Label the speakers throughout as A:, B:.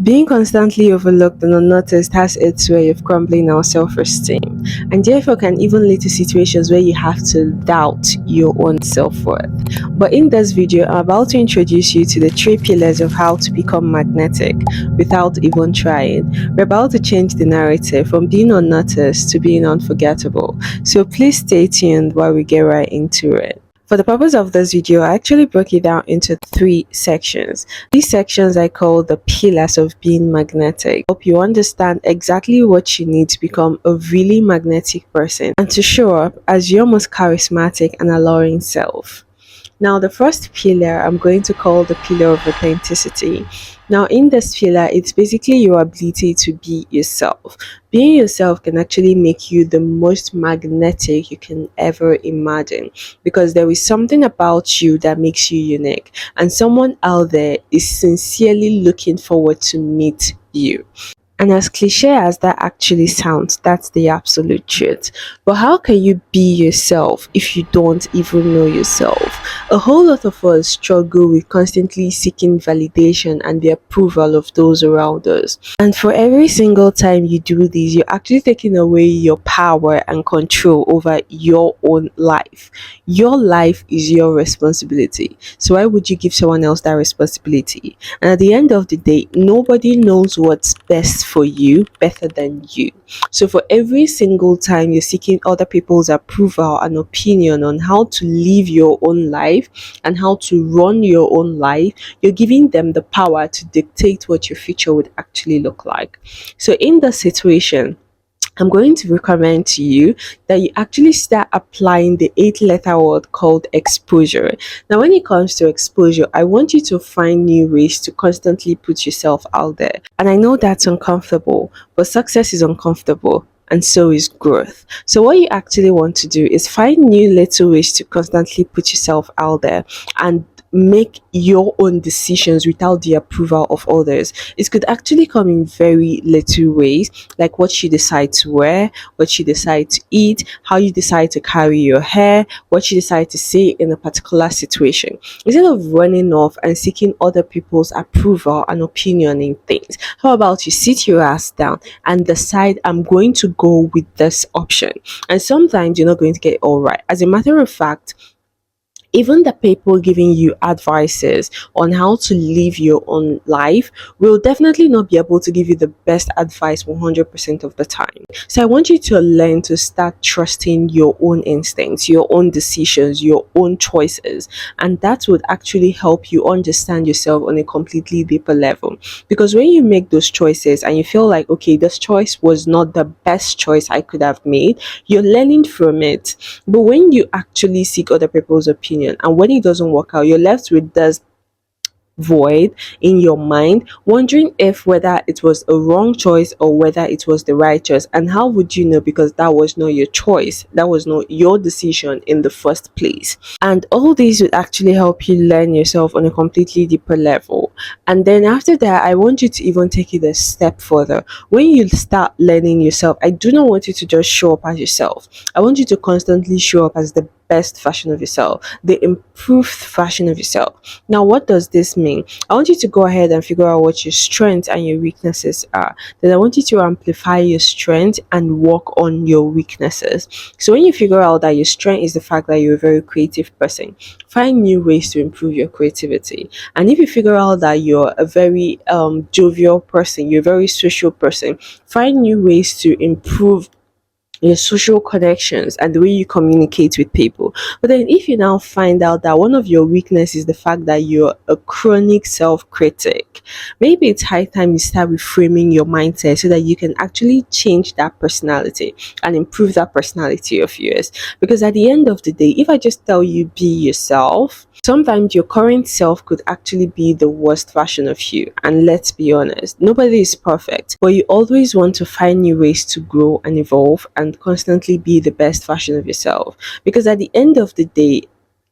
A: Being constantly overlooked and unnoticed has its way of crumbling our self esteem, and therefore can even lead to situations where you have to doubt your own self worth. But in this video, I'm about to introduce you to the three pillars of how to become magnetic without even trying. We're about to change the narrative from being unnoticed to being unforgettable. So please stay tuned while we get right into it. For the purpose of this video, I actually broke it down into three sections. These sections I call the pillars of being magnetic. Help you understand exactly what you need to become a really magnetic person and to show up as your most charismatic and alluring self. Now, the first pillar I'm going to call the pillar of authenticity. Now, in this pillar, it's basically your ability to be yourself. Being yourself can actually make you the most magnetic you can ever imagine because there is something about you that makes you unique, and someone out there is sincerely looking forward to meet you. And as cliche as that actually sounds, that's the absolute truth. But how can you be yourself if you don't even know yourself? A whole lot of us struggle with constantly seeking validation and the approval of those around us. And for every single time you do this, you're actually taking away your power and control over your own life. Your life is your responsibility. So why would you give someone else that responsibility? And at the end of the day, nobody knows what's best for you better than you. So for every single time you're seeking other people's approval and opinion on how to live your own life and how to run your own life, you're giving them the power to dictate what your future would actually look like. So in the situation, I'm going to recommend to you that you actually start applying the 8 letter word called exposure. Now, when it comes to exposure, I want you to find new ways to constantly put yourself out there. And I know that's uncomfortable, but success is uncomfortable. And so is growth. So, what you actually want to do is find new little ways to constantly put yourself out there and make your own decisions without the approval of others. It could actually come in very little ways, like what you decide to wear, what you decide to eat, how you decide to carry your hair, what you decide to say in a particular situation. Instead of running off and seeking other people's approval and opinion in things, how about you sit your ass down and decide, I'm going to go with this option. And sometimes you're not going to get it all right. As a matter of fact, even the people giving you advices on how to live your own life will definitely not be able to give you the best advice 100% of the time. So I want you to learn to start trusting your own instincts, your own decisions, your own choices, and that would actually help you understand yourself on a completely deeper level. Because when you make those choices and you feel like, okay, this choice was not the best choice I could have made, you're learning from it. But when you actually seek other people's opinion, and when it doesn't work out, you're left with this void in your mind, wondering if whether it was a wrong choice or whether it was the right choice. And how would you know? Because that was not your choice, that was not your decision in the first place. And all these would actually help you learn yourself on a completely deeper level. And then after that, I want you to even take it a step further. When you start learning yourself, I do not want you to just show up as yourself. I want you to constantly show up as the best version of yourself, the improved version of yourself. Now, what does this mean? I want you to go ahead and figure out what your strengths and your weaknesses are. Then I want you to amplify your strength and work on your weaknesses. So when you figure out that your strength is the fact that you're a very creative person, find new ways to improve your creativity. And if you figure out that you're a very jovial person, you're a very social person, find new ways to improve your social connections and the way you communicate with people. But then if you now find out that one of your weaknesses is the fact that you're a chronic self-critic, maybe it's high time you start reframing your mindset so that you can actually change that personality and improve that personality of yours. Because at the end of the day, if I just tell you be yourself, sometimes your current self could actually be the worst version of you. And let's be honest, nobody is perfect, but you always want to find new ways to grow and evolve and constantly be the best version of yourself. Because at the end of the day,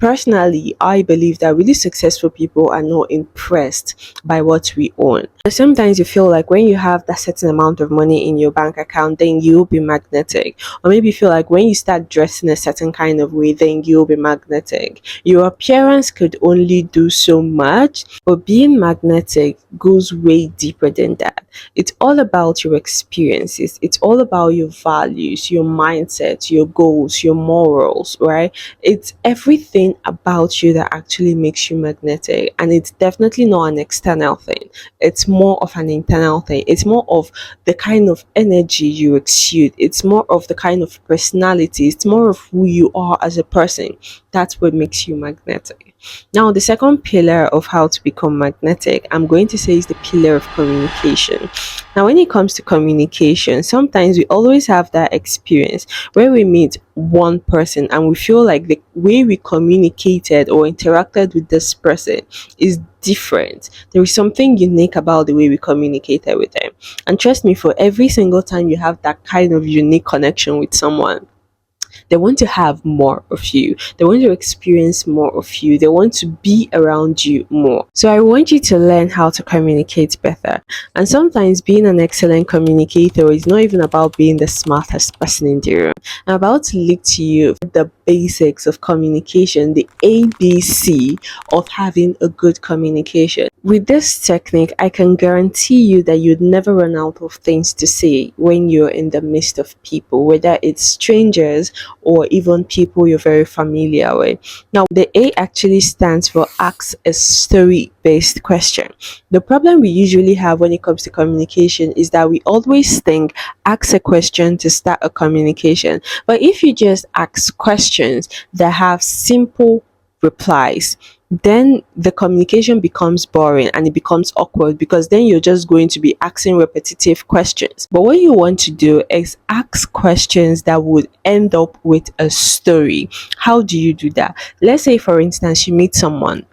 A: Personally, I believe that really successful people are not impressed by what we own. Sometimes you feel like when you have that certain amount of money in your bank account, then you'll be magnetic. Or maybe you feel like when you start dressing a certain kind of way, then you'll be magnetic. Your appearance could only do so much, but being magnetic goes way deeper than that. It's all about your experiences, it's all about your values, your mindset, your goals, your morals, right? It's everything about you that actually makes you magnetic, and it's definitely not an external thing. It's more of an internal thing. It's more of the kind of energy you exude. It's more of the kind of personality. It's more of who you are as a person. That's what makes you magnetic. Now, the second pillar of how to become magnetic, I'm going to say, is the pillar of communication. Now, when it comes to communication, sometimes we always have that experience where we meet one person and we feel like the way we communicated or interacted with this person is different. There is something unique about the way we communicated with them. And trust me, for every single time you have that kind of unique connection with someone, they want to have more of you. They want to experience more of you. They want to be around you more. So I want you to learn how to communicate better. And sometimes being an excellent communicator is not even about being the smartest person in the room. I'm about to lead to you the basics of communication, the ABC of having a good communication. With this technique, I can guarantee you that you'd never run out of things to say when you're in the midst of people, whether it's strangers or even people you're very familiar with. Now, the A actually stands for ask a story based question. The problem we usually have when it comes to communication is that we always think ask a question to start a communication. But if you just ask questions that have simple replies, then the communication becomes boring and it becomes awkward, because then you're just going to be asking repetitive questions. But what you want to do is ask questions that would end up with a story. How do you do that? Let's say, for instance, you meet someone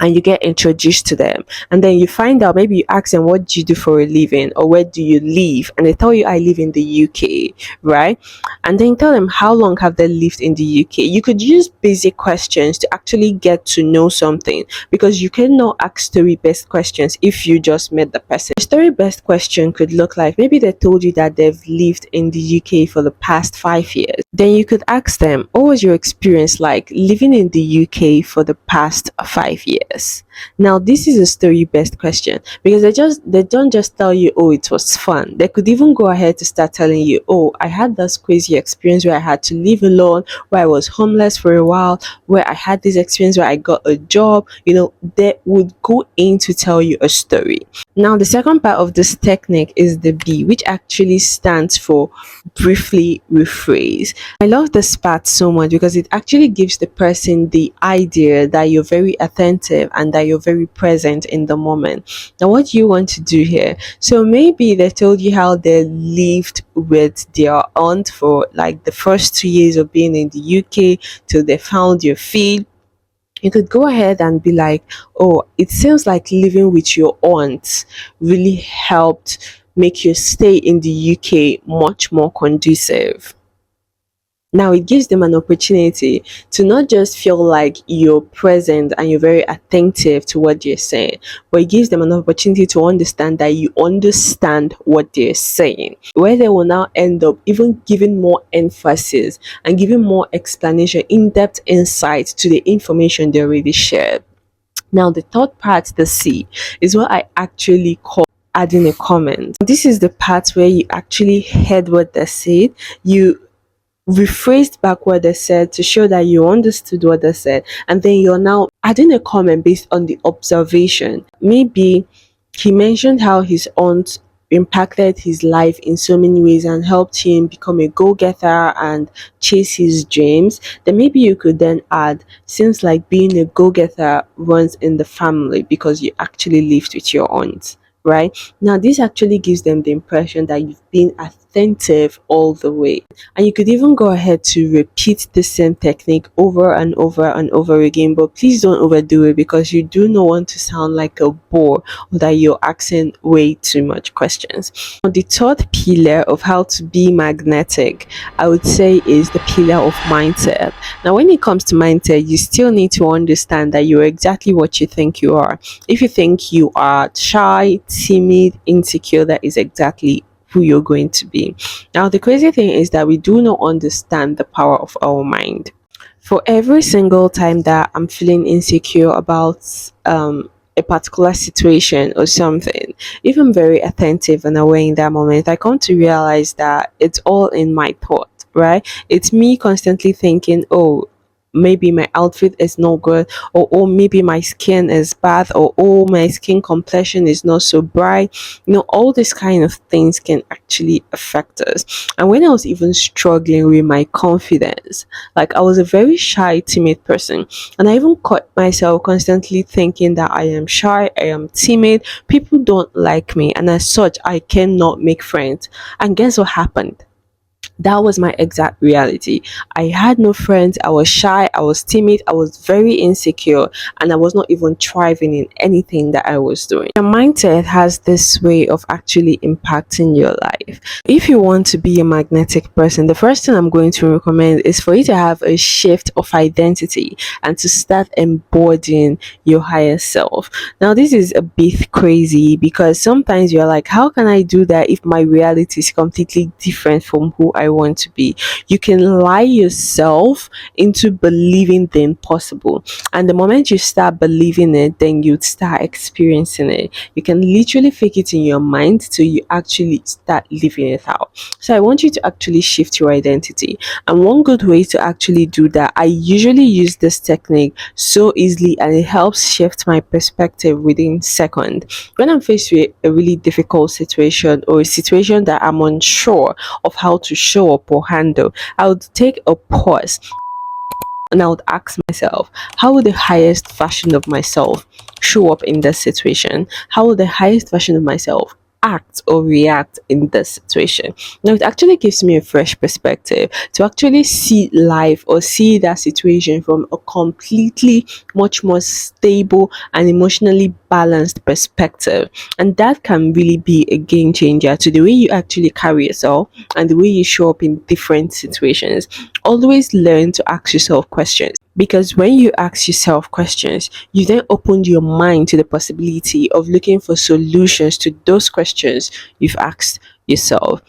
A: and you get introduced to them, and then you find out, maybe you ask them, what do you do for a living, or where do you live, and they tell you, I live in the UK, right? And then you tell them, how long have they lived in the UK? You could use basic questions to actually get to know something, because you cannot ask story based questions if you just met the person. A story based question could look like, maybe they told you that they've lived in the UK for the past 5 years. Then you could ask them, what was your experience like living in the UK for the past 5 years? Now, this is a story based question, because they don't just tell you, oh, it was fun. They could even go ahead to start telling you, oh, I had this crazy experience where I had to live alone, where I was homeless for a while, where I had this experience where I got a job. They would go in to tell you a story. Now, the second part of this technique is the B, which actually stands for briefly rephrase. I love this part so much because it actually gives the person the idea that you're very attentive and that you're very present in the moment. Now, what do you want to do here? So maybe they told you how they lived with their aunt for like the first 2 years of being in the UK till they found your feed. You could go ahead and be like, oh, it seems like living with your aunt really helped make your stay in the UK much more conducive. Now, it gives them an opportunity to not just feel like you're present and you're very attentive to what they're saying, but it gives them an opportunity to understand that you understand what they're saying, where they will now end up even giving more emphasis and giving more explanation, in-depth insight to the information they already shared. Now, the third part, the C, is what I actually call adding a comment. This is the part where you actually heard what they said, you rephrased back what they said to show that you understood what they said, and then you're now adding a comment based on the observation. Maybe he mentioned how his aunt impacted his life in so many ways and helped him become a go-getter and chase his dreams. Then maybe you could then add, since like being a go-getter runs in the family because you actually lived with your aunt. Right now, this actually gives them the impression that you've been attentive all the way. And you could even go ahead to repeat the same technique over and over and over again, but please don't overdo it because you do not want to sound like a bore or that you're asking way too much questions. Now, the third pillar of how to be magnetic, I would say, is the pillar of mindset. Now, when it comes to mindset, you still need to understand that you're exactly what you think you are. If you think you are shy, timid, insecure, that is exactly who you're going to be. Now, the crazy thing is that we do not understand the power of our mind. For every single time that I'm feeling insecure about a particular situation or something, if I'm very attentive and aware in that moment, I come to realize that it's all in my thought, right? It's me constantly thinking, oh, maybe my outfit is no good, or oh, maybe my skin is bad, or oh, my skin complexion is not so bright. All these kind of things can actually affect us. And when I was even struggling with my confidence, like I was a very shy, timid person, and I even caught myself constantly thinking that I am shy, I am timid, people don't like me, and as such I cannot make friends. And guess what happened? That was my exact reality. I had no friends. I was shy. I was timid. I was very insecure. And I was not even thriving in anything that I was doing. Your mindset has this way of actually impacting your life. If you want to be a magnetic person, the first thing I'm going to recommend is for you to have a shift of identity and to start embodying your higher self. Now, this is a bit crazy because sometimes you're like, how can I do that if my reality is completely different from who I want to be? You can lie yourself into believing the impossible, and the moment you start believing it, then you start experiencing it. You can literally fake it in your mind till you actually start living it out. So I want you to actually shift your identity, and one good way to actually do that, I usually use this technique so easily, and it helps shift my perspective within seconds. When I'm faced with a really difficult situation or a situation that I'm unsure of how to show up or handle, I would take a pause and I would ask myself, how would the highest version of myself show up in this situation? How would the highest version of myself act or react in this situation? Now, it actually gives me a fresh perspective to actually see life or see that situation from a completely much more stable and emotionally balanced perspective. And that can really be a game changer to the way you actually carry yourself and the way you show up in different situations. Always learn to ask yourself questions, because when you ask yourself questions, you then open your mind to the possibility of looking for solutions to those questions you've asked yourself.